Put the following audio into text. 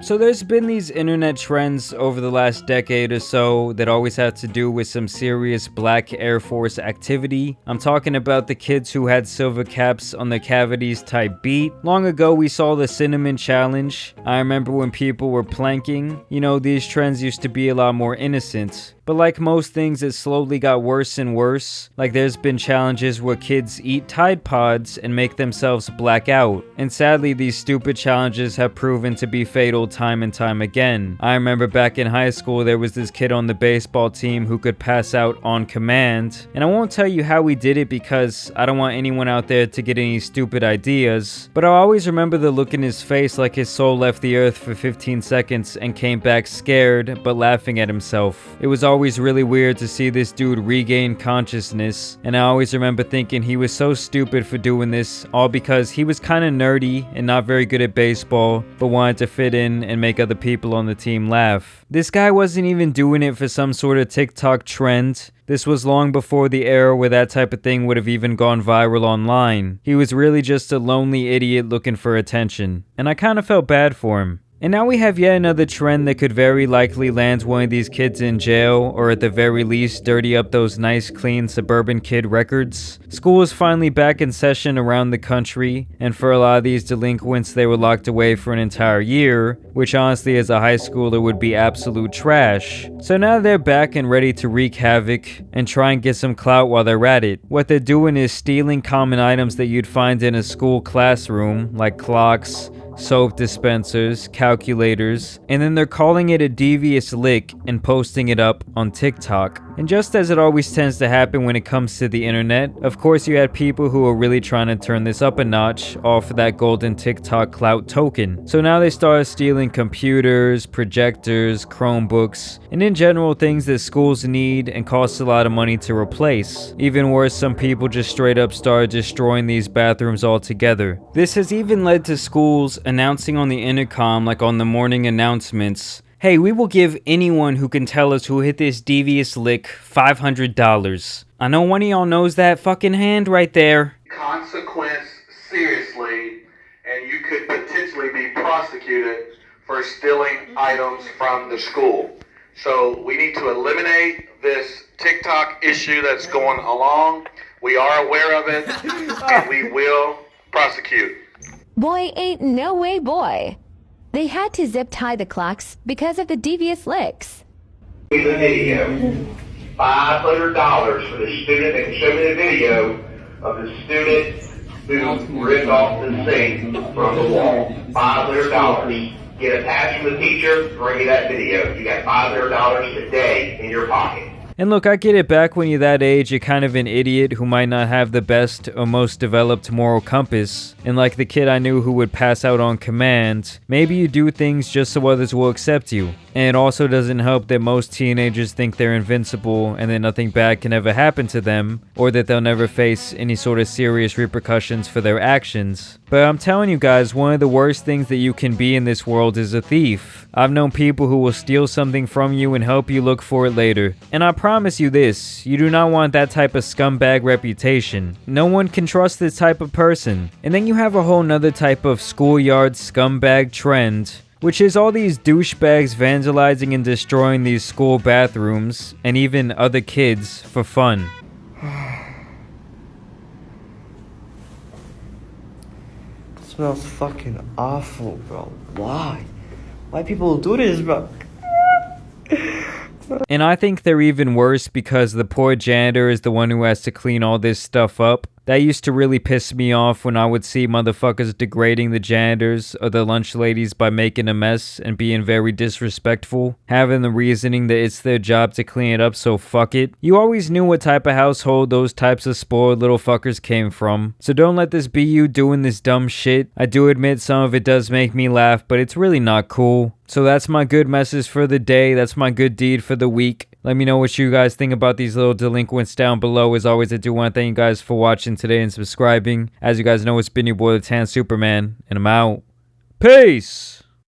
So there's been these internet trends over the last decade or so that always have to do with some serious Black Air Force activity. I'm talking about the kids who had silver caps on their cavities type beat. Long ago we saw the cinnamon challenge. I remember when people were planking. You know, these trends used to be a lot more innocent. But like most things, it slowly got worse and worse. Like there's been challenges where kids eat Tide Pods and make themselves black out. And sadly, these stupid challenges have proven to be fatal time and time again. I remember back in high school, there was this kid on the baseball team who could pass out on command. And I won't tell you how he did it because I don't want anyone out there to get any stupid ideas. But I always remember the look in his face like his soul left the earth for 15 seconds and came back scared but laughing at himself. It was always really weird to see this dude regain consciousness, and I always remember thinking he was so stupid for doing this, all because he was kinda nerdy and not very good at baseball, but wanted to fit in and make other people on the team laugh. This guy wasn't even doing it for some sort of TikTok trend. This was long before the era where that type of thing would have even gone viral online. He was really just a lonely idiot looking for attention, and I kinda felt bad for him. And now we have yet another trend that could very likely land one of these kids in jail, or at the very least dirty up those nice clean suburban kid records. School is finally back in session around the country, and for a lot of these delinquents they were locked away for an entire year, which honestly as a high schooler would be absolute trash. So now they're back and ready to wreak havoc and try and get some clout while they're at it. What they're doing is stealing common items that you'd find in a school classroom, like clocks, soap dispensers, calculators, and then they're calling it a devious lick and posting it up on TikTok. And just as it always tends to happen when it comes to the internet, of course you had people who are really trying to turn this up a notch, all for that golden TikTok clout token. So now they started stealing computers, projectors, Chromebooks, and in general things that schools need and cost a lot of money to replace. Even worse, some people just straight up started destroying these bathrooms altogether. This has even led to schools announcing on the intercom, like on the morning announcements, "Hey, we will give anyone who can tell us who hit this devious lick $500. I know one of y'all knows that fucking hand right there. Consequence seriously, and you could potentially be prosecuted for stealing items from the school. So we need to eliminate this TikTok issue that's going along. We are aware of it, and we will prosecute." Boy ain't no way boy. They had to zip tie the clocks because of the devious licks. The video. $500 for the student that can show me the video of the student who ripped off the sink from the wall. $500. Get a pass from the teacher, bring me that video. You got $500 today in your pocket. And look, I get it, back when you're that age, you're kind of an idiot who might not have the best or most developed moral compass. And like the kid I knew who would pass out on command, maybe you do things just so others will accept you. And it also doesn't help that most teenagers think they're invincible and that nothing bad can ever happen to them, or that they'll never face any sort of serious repercussions for their actions. But I'm telling you guys, one of the worst things that you can be in this world is a thief. I've known people who will steal something from you and help you look for it later. And I promise you this, you do not want that type of scumbag reputation. No one can trust this type of person. And then you have a whole nother type of schoolyard scumbag trend, which is all these douchebags vandalizing and destroying these school bathrooms and even other kids for fun. It smells fucking awful, bro. Why? Why people do this, bro? And I think they're even worse because the poor janitor is the one who has to clean all this stuff up. That used to really piss me off when I would see motherfuckers degrading the janitors or the lunch ladies by making a mess and being very disrespectful, having the reasoning that it's their job to clean it up, so fuck it. You always knew what type of household those types of spoiled little fuckers came from, so don't let this be you doing this dumb shit. I do admit some of it does make me laugh, but it's really not cool. So that's my good message for the day. That's my good deed for the week. Let me know what you guys think about these little delinquents down below. As always, I do want to thank you guys for watching today and subscribing. As you guys know, it's been your boy, the Tan Superman, and I'm out. Peace!